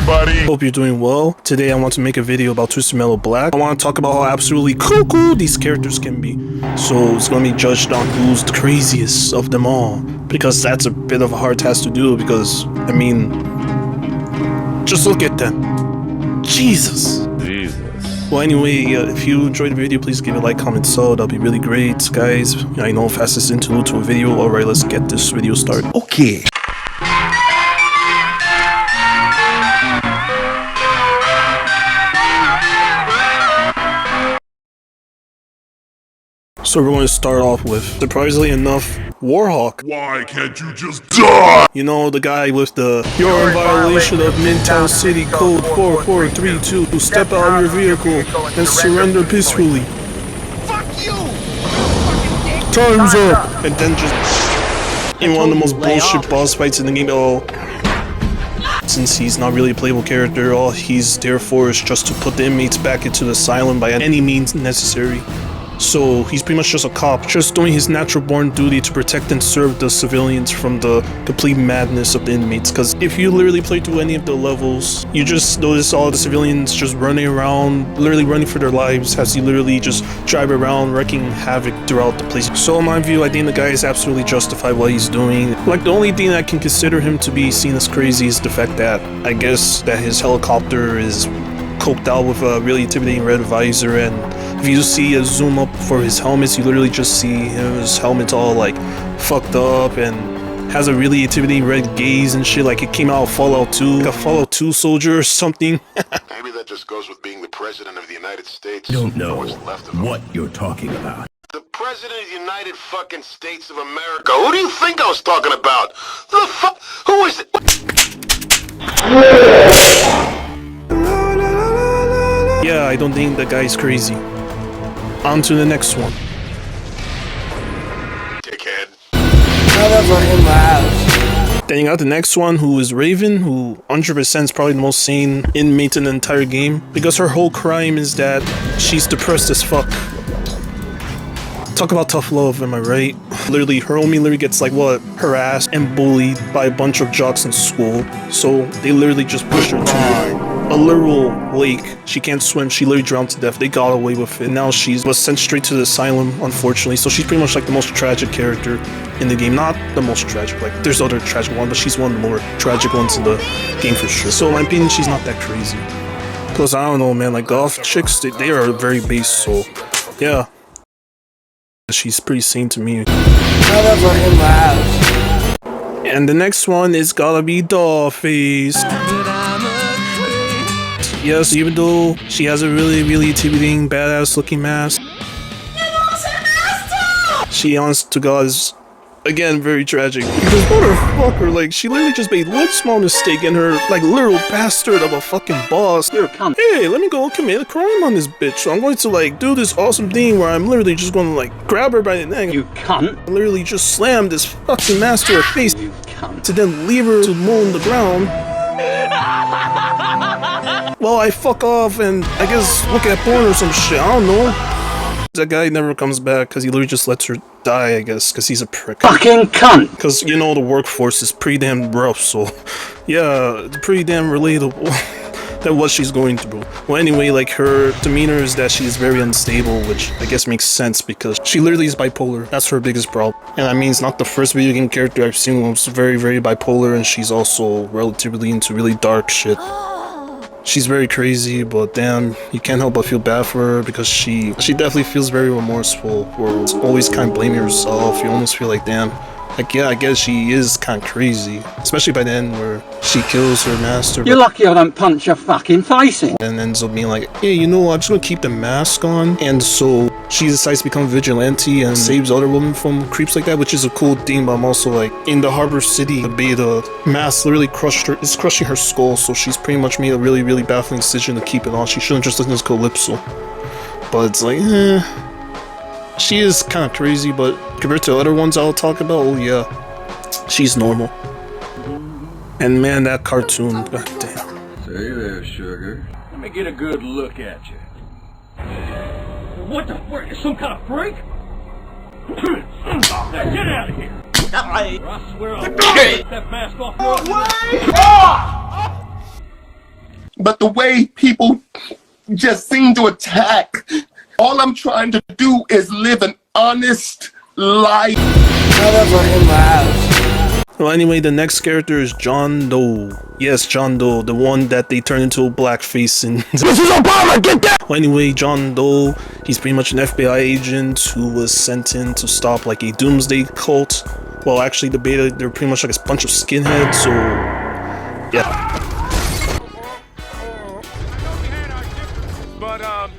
everybody? Hope you're doing well. Today I want to make a video about Twisted Metal Black. I want to talk about how absolutely cuckoo these characters can be. So it's going to be judged on who's the craziest of them all. Because that's a bit of a hard task to do because, I mean, just look at them. Jesus. Well, anyway, if you enjoyed the video, please give it a like, comment, sub. That'll be really great, guys. I know fastest interlude to a video. Alright, let's get this video started. Okay. So we're going to start off with, surprisingly enough, Warhawk. Why can't you just die? You know, the guy with the, "You're in violation of Midtown City Code 4432. Step out of your vehicle and surrender peacefully. Fuck you! Time's up!" And then just, in one of the most bullshit boss fights in the game, since he's not really a playable character, all he's there for is just to put the inmates back into the asylum by any means necessary. So he's pretty much just a cop, just doing his natural born duty to protect and serve the civilians from the complete madness of the inmates. Because if you literally play through any of the levels, you just notice all the civilians just running around, literally running for their lives as you literally just drive around wreaking havoc throughout the place. So in my view, I think the guy is absolutely justified what he's doing. Like, the only thing I can consider him to be seen as crazy is the fact that I guess that his helicopter is coked out with a really intimidating red visor, and if you see a zoom up for his helmets, you literally just see his helmet's all like fucked up and has a really intimidating red gaze and shit, like it came out of Fallout 2, like a Fallout 2 soldier or something. Maybe that just goes with being the president of the United States. Don't know What's left of him. what you're talking about. The president of the United fucking States of America. Who do you think I was talking about? The fuck? Who is it? Yeah, I don't think that guy's crazy. On to the next one. Dickhead. Then you got the next one, who is Raven, who 100% is probably the most sane inmate in the entire game, because her whole crime is that she's depressed as fuck. Talk about tough love, am I right? Literally, her homie literally gets like harassed and bullied by a bunch of jocks in school, so they literally just pushed her to a literal lake. She can't swim, she literally drowned to death. They got away with it. Now she was sent straight to the asylum, unfortunately, so she's pretty much like the most tragic character in the game. Not the most tragic, like there's other tragic ones, but she's one of the more tragic ones in the game for sure. So in my opinion, she's not that crazy. Plus, I don't know, man, like golf chicks, they are very base, so yeah. She's pretty sane to me. And the next one is gotta be Dollface. Yes, even though she has a really intimidating, badass looking mask, she, honest to God, is again very tragic. Because motherfucker, like, she literally just made one small mistake and her, like, literal bastard of a fucking boss, hey, let me go commit a crime on this bitch. So I'm going to, like, do this awesome thing where I'm literally just going to, like, grab her by the neck, you cunt, and literally just slam this fucking master her face, you cunt, to then leave her to moan the ground. Well, I fuck off and I guess look at porn or some shit, I don't know. That guy never comes back because he literally just lets her die, I guess, because he's a prick. fucking cunt! Because, you know, the workforce is pretty damn rough, so yeah, it's pretty damn relatable that what she's going through. Well, anyway, like, her demeanor is that she's very unstable, which I guess makes sense because she literally is bipolar. That's her biggest problem. And I mean, it's not the first video game character I've seen who's very bipolar, and she's also relatively into really dark shit. She's very crazy, but damn, you can't help but feel bad for her because she definitely feels very remorseful, or always kind of blaming herself. You almost feel like, damn, like, yeah, I guess she is kind of crazy, especially by the end where she kills her master. You're lucky I don't punch your fucking face in. And ends up being like, hey, you know what, I'm just gonna keep the mask on. And so she decides to become a vigilante and saves other women from creeps like that, which is a cool thing. But I'm also like, in the Harbor City, the beta mask literally is crushing her skull, so she's pretty much made a really baffling decision to keep it on. She shouldn't just listen to Calypso. But it's like, she is kind of crazy, but compared to other ones I'll talk about, oh yeah, she's normal. And man, that cartoon, goddamn. Say there, sugar. Let me get a good look at you. What the frick? Some kind of freak? Now get out of here! I swear I'll take that mask off your but the way people just seem to attack. All I'm trying to do is live an honest life. Well, anyway, the next character is John Doe. Yes, John Doe, the one that they turned into a blackface in. This is Obama, get that! Well, anyway, John Doe, he's pretty much an FBI agent who was sent in to stop like a doomsday cult. Well, actually, the beta, they're pretty much like a bunch of skinheads, so yeah. But,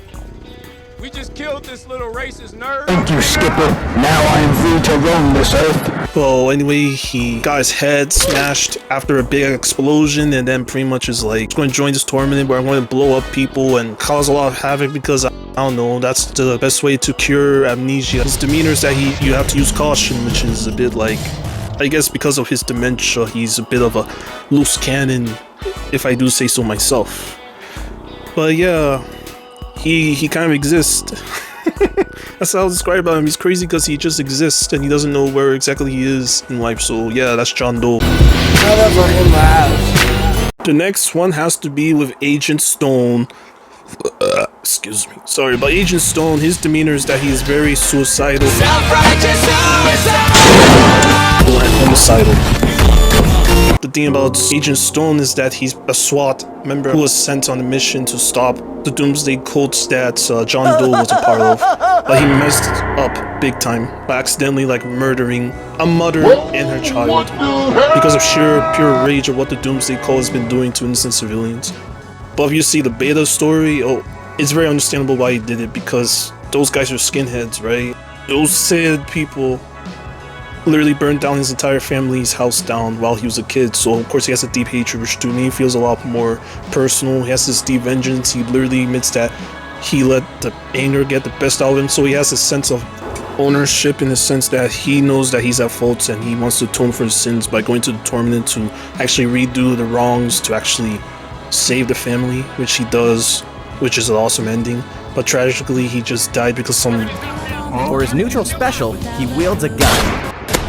we just killed this little racist nerd. Thank you, Skipper. Now I am free to roam this earth. Well, anyway, he got his head smashed after a big explosion, and then pretty much is like, going to join this tournament where I'm going to blow up people and cause a lot of havoc because I don't know, that's the best way to cure amnesia. His demeanor is that you have to use caution, which is a bit like, I guess because of his dementia, he's a bit of a loose cannon, if I do say so myself. But yeah, he kind of exists. That's how I'll describe him. He's crazy because he just exists and he doesn't know where exactly he is in life. So yeah, that's John Doe. The next one has to be with Agent Stone. Excuse me. Sorry, but Agent Stone, his demeanor is that he is very suicidal. Self-righteous suicide! And homicidal. The thing about Agent Stone is that he's a SWAT member who was sent on a mission to stop the doomsday cults that John Doe was a part of. But he messed up big time by accidentally like murdering a mother and her child because of sheer pure rage of what the doomsday cult has been doing to innocent civilians. But if you see the beta story, oh, it's very understandable why he did it, because those guys are skinheads, right? Those sad people literally burned down his entire family's house down while he was a kid, so of course he has a deep hatred, which to me feels a lot more personal. He has this deep vengeance. He literally admits that he let the anger get the best out of him, so he has a sense of ownership in the sense that he knows that he's at fault and he wants to atone for his sins by going to the tournament to actually redo the wrongs, to actually save the family, which he does, which is an awesome ending. But tragically, he just died because some... For his neutral special, he wields a gun.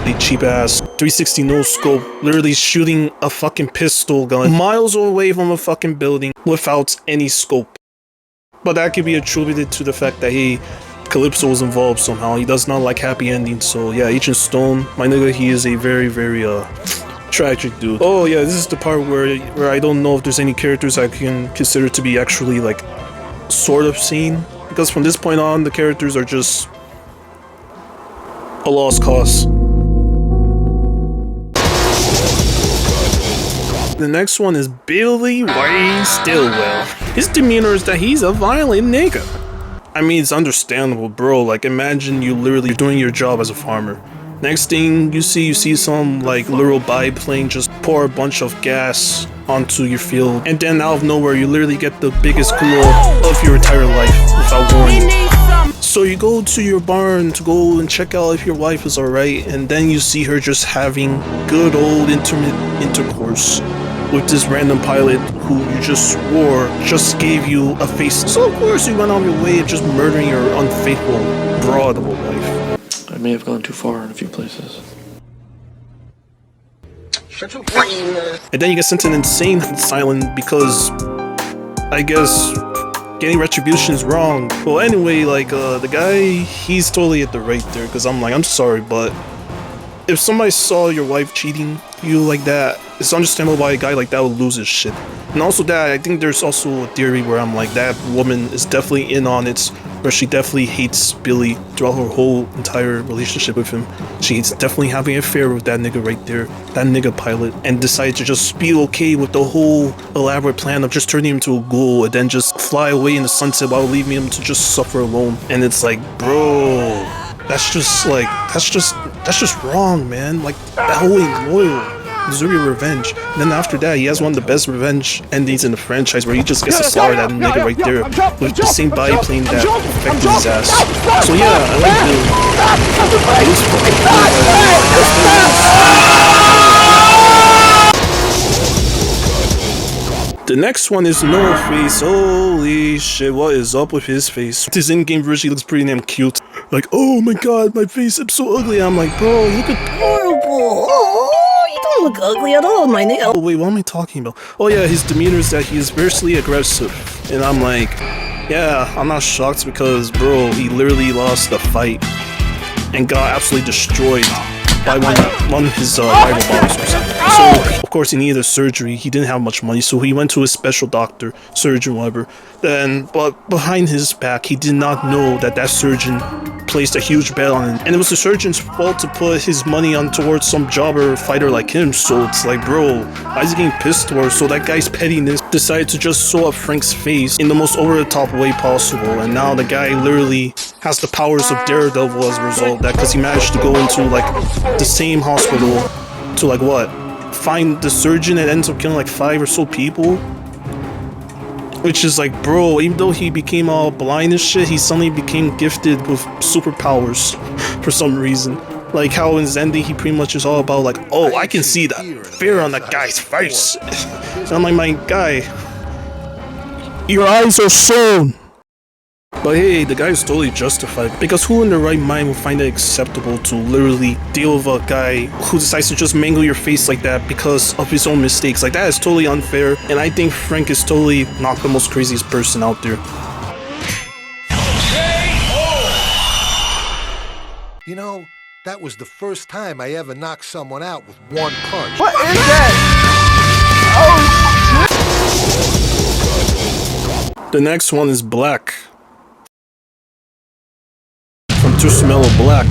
A cheap ass 360 no scope, literally shooting a fucking pistol gun miles away from a fucking building without any scope. But that could be attributed to the fact that Calypso was involved somehow. He does not like happy endings, so yeah, Agent Stone, my nigga, he is a very, very tragic dude. Oh yeah, this is the part where I don't know if there's any characters I can consider to be actually like sort of sane, because from this point on the characters are just a lost cause. The next one is Billy Ray Stillwell. His demeanor is that he's a violent nigga. I mean, it's understandable, bro. Like, imagine you literally doing your job as a farmer. Next thing you see some like literal biplane just pour a bunch of gas onto your field, and then out of nowhere you literally get the biggest glow of your entire life without warning. So you go to your barn to go and check out if your wife is alright, and then you see her just having good old intimate intercourse with this random pilot who you just swore just gave you a face. So of course you went on your way of just murdering your unfaithful broad of a wife. I may have gone too far in a few places. Shut your fucking mouth. And then you get sent to an insane asylum because, I guess, getting retribution is wrong. Well, anyway, like, the guy, he's totally at the right there, because I'm sorry, but if somebody saw your wife cheating you like that, it's understandable why a guy like that would lose his shit. And also that, I think there's also a theory where I'm like, that woman is definitely in on it, where she definitely hates Billy throughout her whole entire relationship with him. She's definitely having an affair with that nigga right there, that nigga pilot, and decided to just be okay with the whole elaborate plan of just turning him to a ghoul and then just fly away in the sunset while leaving him to just suffer alone. And it's like, bro, that's just wrong, man. Like, that whole ain't loyal. Deserve your revenge. And then after that, he has one of the best revenge endings in the franchise, where he just gets to slaughter that nigga right there with the same biplane that affected his ass. So yeah, I like the next one is No Face. Holy shit, what is up with his face? His in-game version looks pretty damn cute. Like, oh my god, my face, I'm so ugly. I'm like, bro, you look horrible. Oh, you don't don't look ugly at all, my nail. Oh wait, what am I talking about? Oh yeah, his demeanor is that he is versely aggressive. And I'm like, yeah, I'm not shocked because, bro, he literally lost the fight and got absolutely destroyed by one of his rival boxers. So, of course, he needed surgery. He didn't have much money, so he went to a special doctor, surgeon, whatever. But behind his back, he did not know that that surgeon placed a huge bet on him. And it was the surgeon's fault to put his money on towards some jobber fighter like him. So it's like, bro, why is he getting pissed towards? So that guy's pettiness decided to just sew up Frank's face in the most over-the-top way possible. And now the guy literally has the powers of Daredevil as a result of that, because he managed to go into like the same hospital to like what? Find the surgeon and ends up killing like 5 or so people. Which is like, bro, even though he became all blind and shit, he suddenly became gifted with superpowers for some reason. Like how in his ending, he pretty much is all about like, oh, I can see the fear on that guy's face. And I'm like, my guy, your eyes are shown. But hey, the guy is totally justified, because who in their right mind would find it acceptable to literally deal with a guy who decides to just mangle your face like that because of his own mistakes? Like, that is totally unfair, and I think Frank is totally not the most craziest person out there. You know, that was the first time I ever knocked someone out with one punch. What is that? Oh shit! The next one is Black. From Tusmello Black,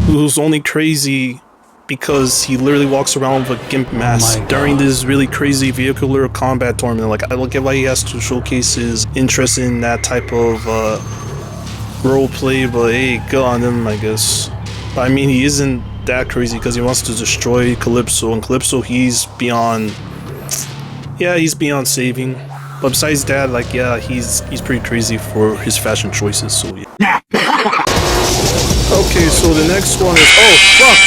who's only crazy because he literally walks around with a gimp mask during this really crazy vehicular combat tournament. Like, I don't get why he has to showcase his interest in that type of role play, but hey, good on him, I guess. But I mean, he isn't that crazy because he wants to destroy Calypso, and Calypso, he's beyond saving. But besides that, like, yeah, he's pretty crazy for his fashion choices, so yeah. Okay, so the next one is, oh, fuck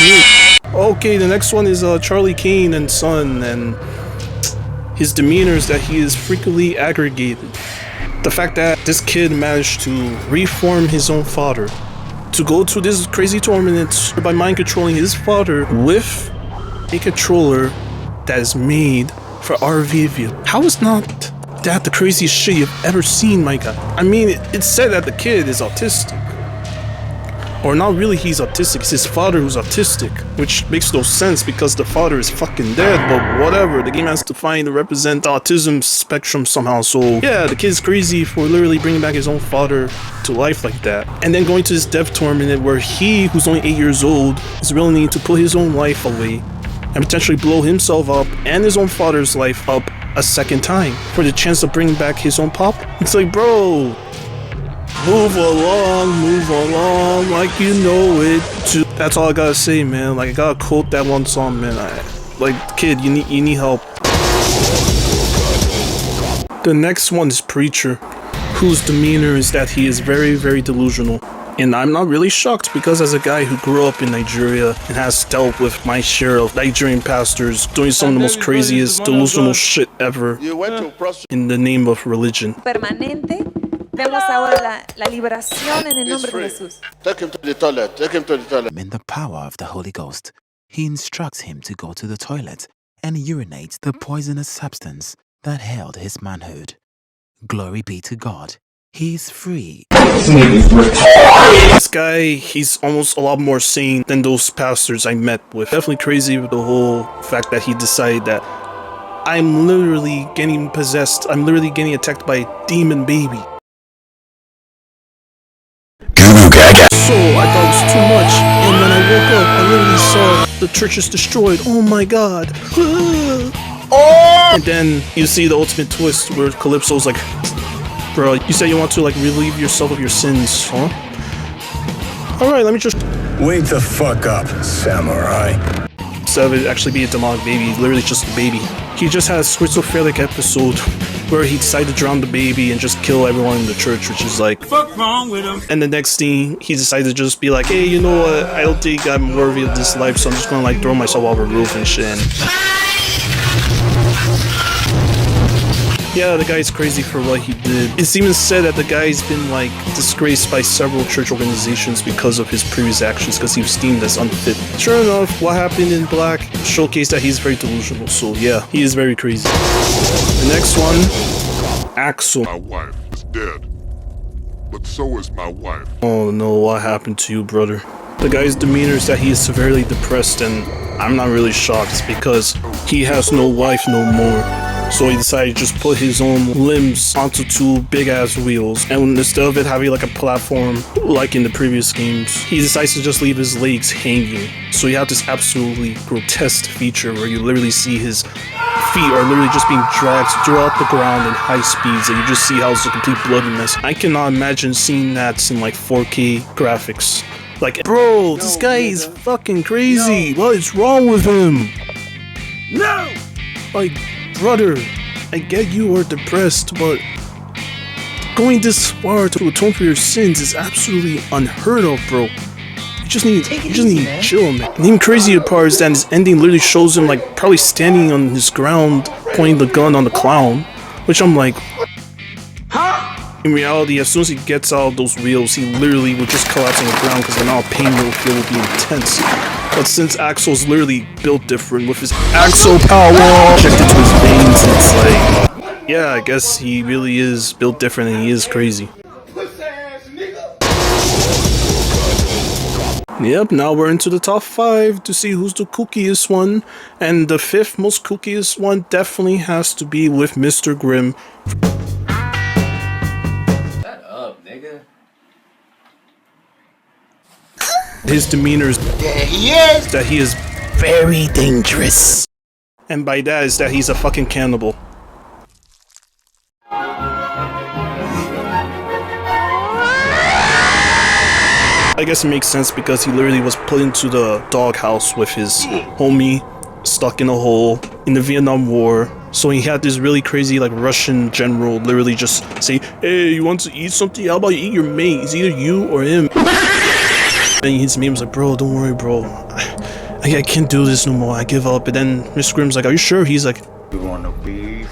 me. Okay, the next one is Charlie Kane and Son, and his demeanor is that he is frequently aggregated. The fact that this kid managed to reform his own father, to go to this crazy tournament by mind controlling his father with a controller that is made for RV. How is not that the craziest shit you've ever seen, my guy? I mean, it's said that the kid is autistic. Or not really he's autistic, it's his father who's autistic. Which makes no sense because the father is fucking dead, but whatever. The game has to find to represent the autism spectrum somehow. So yeah, the kid's crazy for literally bringing back his own father to life like that. And then going to this dev tournament where he, who's only 8 years old, is willing to put his own life away and potentially blow himself up and his own father's life up a second time for the chance of bringing back his own pop. It's like, bro, move along like you know it. That's all I gotta say, man. Like, I gotta quote that one song, man. Like, kid, you need help. The next one is Preacher, whose demeanor is that he is very, very delusional. And I'm not really shocked because as a guy who grew up in Nigeria and has dealt with my share of Nigerian pastors doing some of the most craziest delusional shit ever in the name of religion. Permanente. Vemos ahora la liberación en el nombre de Jesús. Take him to the toilet. Take him to the toilet. In the power of the Holy Ghost, he instructs him to go to the toilet and urinate the poisonous substance that held his manhood. Glory be to God. He's free. This guy, he's almost a lot more sane than those pastors I met with. Definitely crazy with the whole fact that he decided that I'm literally getting possessed. I'm literally getting attacked by a demon baby. So I thought it was too much, and when I woke up, I literally saw the church is destroyed. Oh my god. And then you see the ultimate twist where Calypso's like, bro, you said you want to like relieve yourself of your sins, huh? Alright, let me just wake the fuck up, samurai. Instead of it actually be a demonic baby, literally just a baby. He just had a schizophrenic episode where he decided to drown the baby and just kill everyone in the church, which is like, fuck wrong with him. And the next thing, he decided to just be like, hey, you know what, I don't think I'm worthy of this life, so I'm just gonna like throw myself off a roof and shit. Yeah, the guy's crazy for what he did. It's even said that the guy's been like disgraced by several church organizations because of his previous actions, because he was deemed as unfit. Sure enough, what happened in Black showcased that he's very delusional, so yeah, he is very crazy. The next one, Axel. My wife is dead, but so is my wife. Oh no, what happened to you, brother? The guy's demeanor is that he is severely depressed, and I'm not really shocked because he has no wife no more. So he decided to just put his own limbs onto two big ass wheels, and instead of it having like a platform like in the previous games, he decides to just leave his legs hanging. So you have this absolutely grotesque feature where you literally see his feet are literally just being dragged throughout the ground in high speeds, and you just see how it's a complete bloody mess. I cannot imagine seeing that in like 4K graphics. Like, bro, this guy is fucking crazy. What is wrong with him? No! Like, brother, I get you are depressed, but going this far to atone for your sins is absolutely unheard of, bro. You just need to chill, man. And even crazier part is that his ending literally shows him like probably standing on his ground, pointing the gun on the clown, which I'm like, in reality, as soon as he gets out of those wheels, he literally would just collapse on the ground because the amount of pain he'll feel will be intense. But since Axel's literally built different with his Axel power injected to his veins, it's like, yeah, I guess he really is built different and he is crazy. Yep, now we're into the top 5 to see who's the kookiest one. And the 5th most kookiest one definitely has to be with Mr. Grimm. His demeanor is that he is very dangerous. And by that is that he's a fucking cannibal. I guess it makes sense because he literally was put into the doghouse with his homie stuck in a hole in the Vietnam War. So he had this really crazy like Russian general literally just say, hey, you want to eat something? How about you eat your mate? It's either you or him. And his mate was like, bro, don't worry, bro. I can't do this no more. I give up. And then Mr. Grimm's like, are you sure? He's like, You want no beef?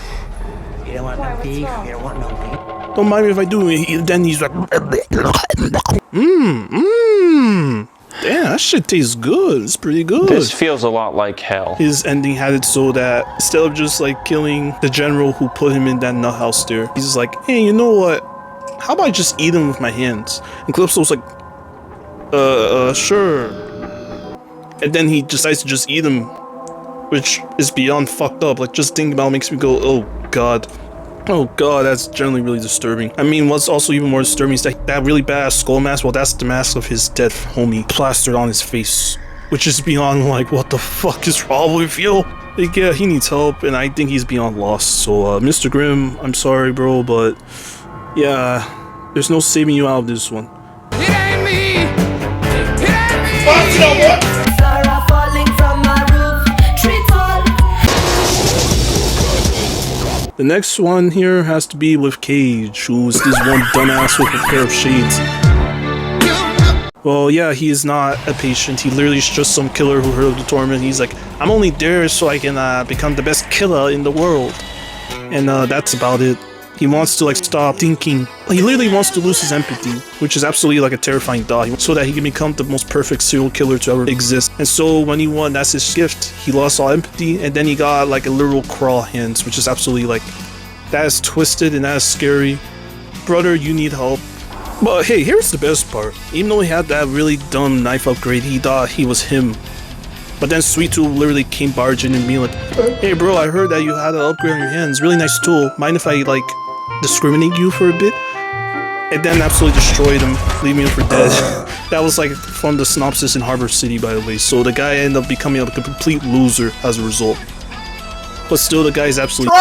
You don't want no beef? You don't want no beef? don't mind me if I do. Then he's like, damn, that shit tastes good. It's pretty good. This feels a lot like hell. His ending had it so that instead of just like killing the general who put him in that nut house there, he's just like, hey, you know what? How about I just eat him with my hands? And Calypso's like, sure. And then he decides to just eat him, which is beyond fucked up. Like, just thinking about it makes me go, oh god. Oh god, that's generally really disturbing. I mean, what's also even more disturbing is that really badass skull mask, well, that's the mask of his dead homie plastered on his face. Which is beyond, like, what the fuck is wrong with you? Like, yeah, he needs help, and I think he's beyond lost. So, Mr. Grimm, I'm sorry, bro, but yeah, there's no saving you out of this one. It ain't me! It ain't me! Flora falling from my roof, tree tall. The next one here has to be with Cage, who's this one dumbass with a pair of shades. Well, yeah, he is not a patient. He literally is just some killer who heard of the torment. He's like, I'm only there so I can become the best killer in the world. And that's about it. He wants to like stop thinking. He literally wants to lose his empathy, which is absolutely like a terrifying thought, so that he can become the most perfect serial killer to ever exist. And so when he won, that's his gift. He lost all empathy, and then he got like a literal crawl hands, which is absolutely like, that is twisted and that is scary. Brother, you need help. But hey, here's the best part. Even though he had that really dumb knife upgrade, he thought he was him. But then Sweet Tool literally came barging and being like, hey bro, I heard that you had an upgrade on your hands. Really nice tool. Mind if I like discriminate you for a bit? And then absolutely destroyed him, leaving him for dead. That was like from the synopsis in Harbor City, by the way. So the guy ended up becoming like a complete loser as a result. But still, the guy is absolutely...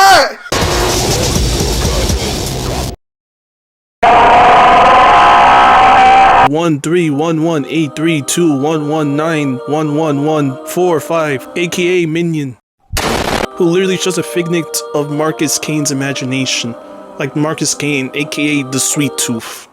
131183211911145, aka Minion, who literally is just a figment of Marcus Kane's imagination. Like Marcus Kane, aka the Sweet Tooth,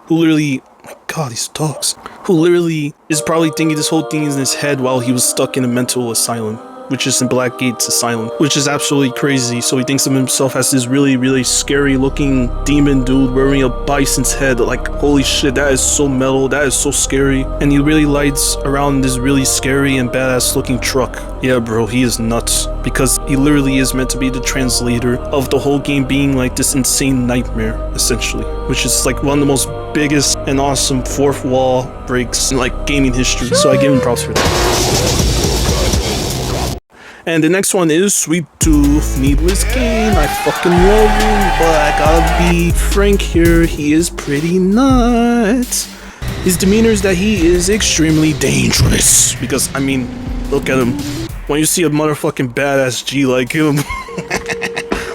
who literally, oh my god, these dogs, who literally is probably thinking this whole thing is in his head while he was stuck in a mental asylum. which is in Blackgate's asylum, which is absolutely crazy. So he thinks of himself as this really scary looking demon dude wearing a bison's head. Like, holy shit, that is so metal, that is so scary. And he really rides around this really scary and badass looking truck. Yeah, bro, he is nuts, because he literally is meant to be the translator of the whole game being like this insane nightmare, essentially, which is like one of the most biggest and awesome fourth wall breaks in like gaming history. So I give him props for that. And the next one is Sweet Tooth, Needless Kane. I fucking love him, but I gotta be frank here, he is pretty nuts. His demeanor is that he is extremely dangerous, because, I mean, look at him. When you see a motherfucking badass G like him,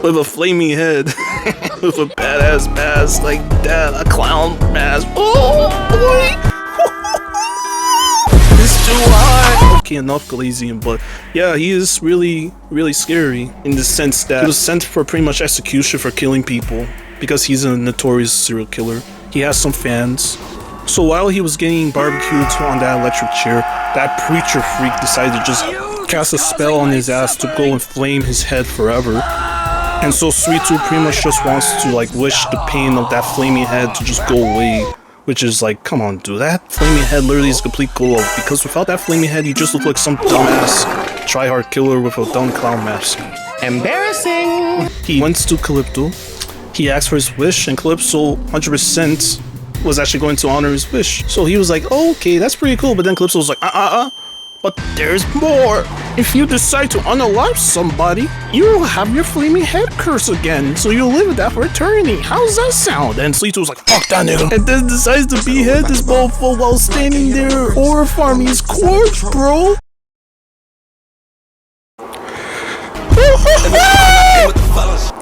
with a flaming head, with a badass mask like that, a clown mask, oh boy! It's too hot! Okay, enough Galasian, but yeah, he is really scary in the sense that he was sent for pretty much execution for killing people, because he's a notorious serial killer. He has some fans. So while he was getting barbecued on that electric chair, that preacher freak decided to just cast a spell on his ass to go and flame his head forever. And so Sweet Tooth pretty much just wants to like wish the pain of that flaming head to just go away. Which is like, come on dude, that flaming head literally is a complete glow up, because without that flaming head you just look like some dumbass try-hard killer with a dumb clown mask. Embarrassing! He went to Calypso, he asked for his wish, and Calypso 100% was actually going to honor his wish. So he was like, oh, okay, that's pretty cool, but then Calypso was like, but there's more. If you decide to unalive somebody, you'll have your flaming head curse again, so you'll live with that for eternity. How's that sound? And Sweet Tooth was like, fuck that nigga. And then decides to behead this mofo while standing there or farming his corpse, bro.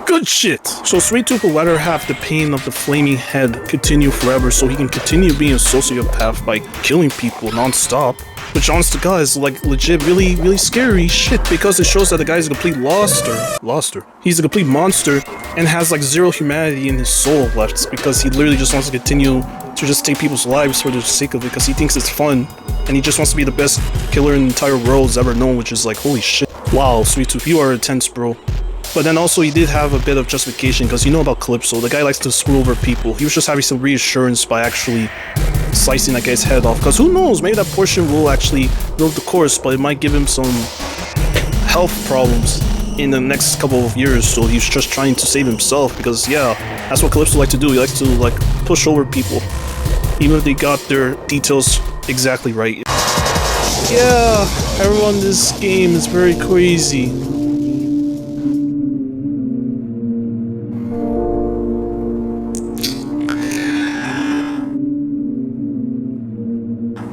Good shit. So Sweet Tooth would rather have the pain of the flaming head continue forever so he can continue being a sociopath by killing people non-stop. Which, honest to God, is like legit really scary shit, because it shows that the guy is a complete loster. He's a complete monster and has like zero humanity in his soul left, because he literally just wants to continue to just take people's lives for the sake of it, because he thinks it's fun and he just wants to be the best killer in the entire world ever known, which is like, holy shit. Wow, Sweet Tooth, you are intense, bro. But then also he did have a bit of justification, because you know about Calypso, the guy likes to screw over people. He was just having some reassurance by actually slicing that guy's head off, because who knows, maybe that portion will actually build the course, but it might give him some health problems in the next couple of years, so he's just trying to save himself, because yeah, that's what Calypso like to do. He likes to like push over people, even if they got their details exactly right. Yeah, everyone in this game is very crazy.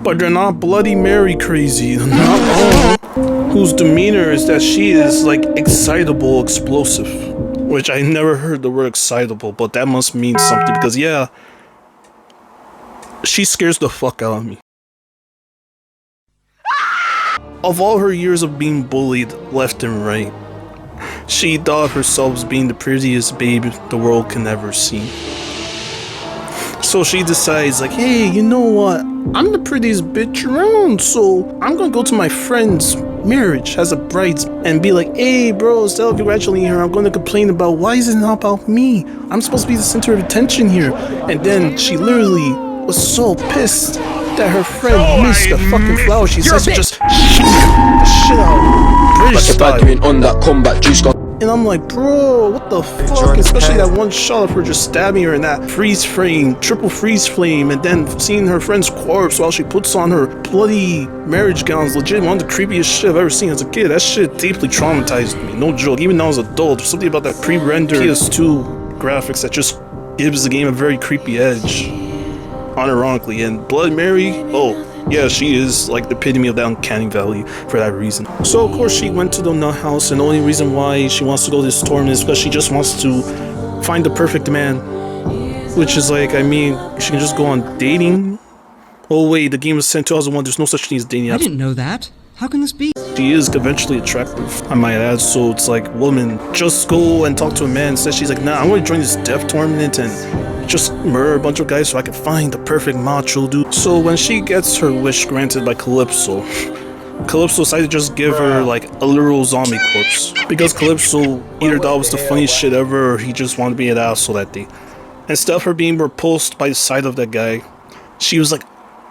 But they're not Bloody Mary crazy, not all. Whose demeanor is that she is like excitable explosive. Which I never heard the word excitable, but that must mean something, because yeah, she scares the fuck out of me. Of all her years of being bullied left and right, she thought herself as being the prettiest babe the world can ever see. So she decides like, hey, you know what? I'm the prettiest bitch around, so I'm gonna go to my friend's marriage as a bride and be like, hey bro, instead of congratulating her, I'm gonna complain about why is it not about me? I'm supposed to be the center of attention here. And then she literally was so pissed that her friend missed the fucking flower. She says to just shoot the shit out, British style. And I'm like, bro, what the fuck? Especially that one shot of her just stabbing her in that freeze frame, triple freeze frame, and then seeing her friend's corpse while she puts on her bloody marriage gowns. Legit one of the creepiest shit I've ever seen as a kid. That shit deeply traumatized me, no joke. Even though I was an adult, there's something about that pre-rendered PS2 graphics that just gives the game a very creepy edge, unironically. And Blood Mary, oh yeah, she is like the epitome of that uncanny valley for that reason. So of course she went to the nut house, and the only reason why she wants to go to this tournament is because she just wants to find the perfect man. Which is like, I mean, she can just go on dating. Oh wait, the game was set in 2001, there's no such thing as dating apps. I didn't know that. How can this be? She is conventionally attractive, I might add, so it's like, woman, just go and talk to a man. Instead she's like, nah, I'm gonna join this death tournament and just murder a bunch of guys so I can find the perfect macho dude. So when she gets her wish granted by Calypso, Calypso decided to just give her like a literal zombie corpse. Because Calypso either thought it was the funniest shit ever or he just wanted to be an asshole that day. Instead of her being repulsed by the sight of that guy, she was like,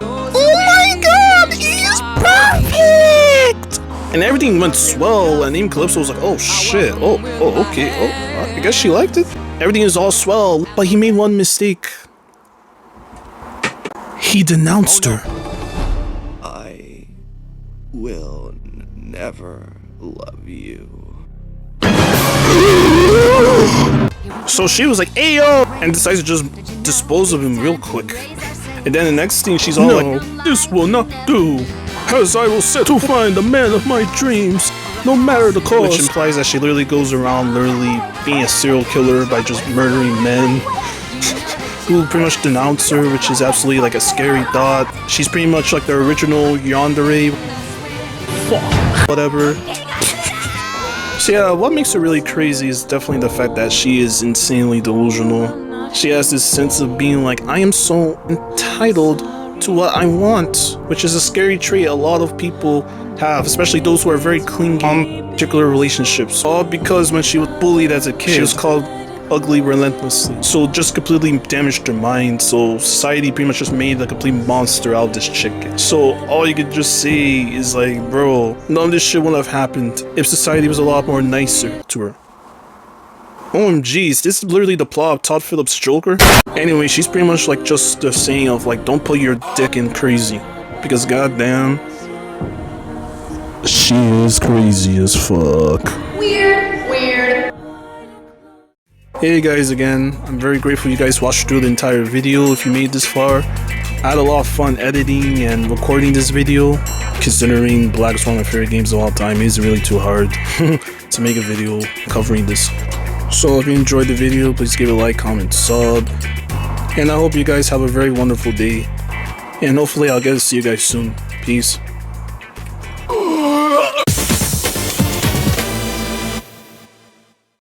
"Oh my god, he is perfect!" And everything went swell, and even Calypso was like, "Oh shit, oh okay, oh, I guess she liked it." Everything is all swell, but he made one mistake. He denounced her. I will never love you. So she was like, "Ayo!" and decides to just dispose of him real quick. And then the next thing she's all like, "This will not do, as I will set to find the man of my dreams, no matter the cost." Which implies that she literally goes around literally being a serial killer by just murdering men who pretty much denounce her, which is absolutely like a scary thought. She's pretty much like the original yandere, whatever. So yeah, what makes her really crazy is definitely the fact that she is insanely delusional. She has this sense of being like, I am so entitled to what I want, which is a scary trait a lot of people have, especially those who are very clingy on particular relationships. All because when she was bullied as a kid, she was called ugly relentlessly. So just completely damaged her mind. So society pretty much just made a complete monster out of this chick. So all you could just say is like, bro, none of this shit wouldn't have happened if society was a lot more nicer to her. OMGs, this is literally the plot of Todd Phillips' Joker. Anyway, she's pretty much like just the saying of like, don't put your dick in crazy. Because goddamn, she is crazy as fuck. Weird. Hey guys again, I'm very grateful you guys watched through the entire video if you made this far. I had a lot of fun editing and recording this video, considering Black is one of my favorite games of all time. It isn't really too hard to make a video covering this. So if you enjoyed the video, please give it a like, comment, sub, and I hope you guys have a very wonderful day, and hopefully I'll get to see you guys soon. Peace.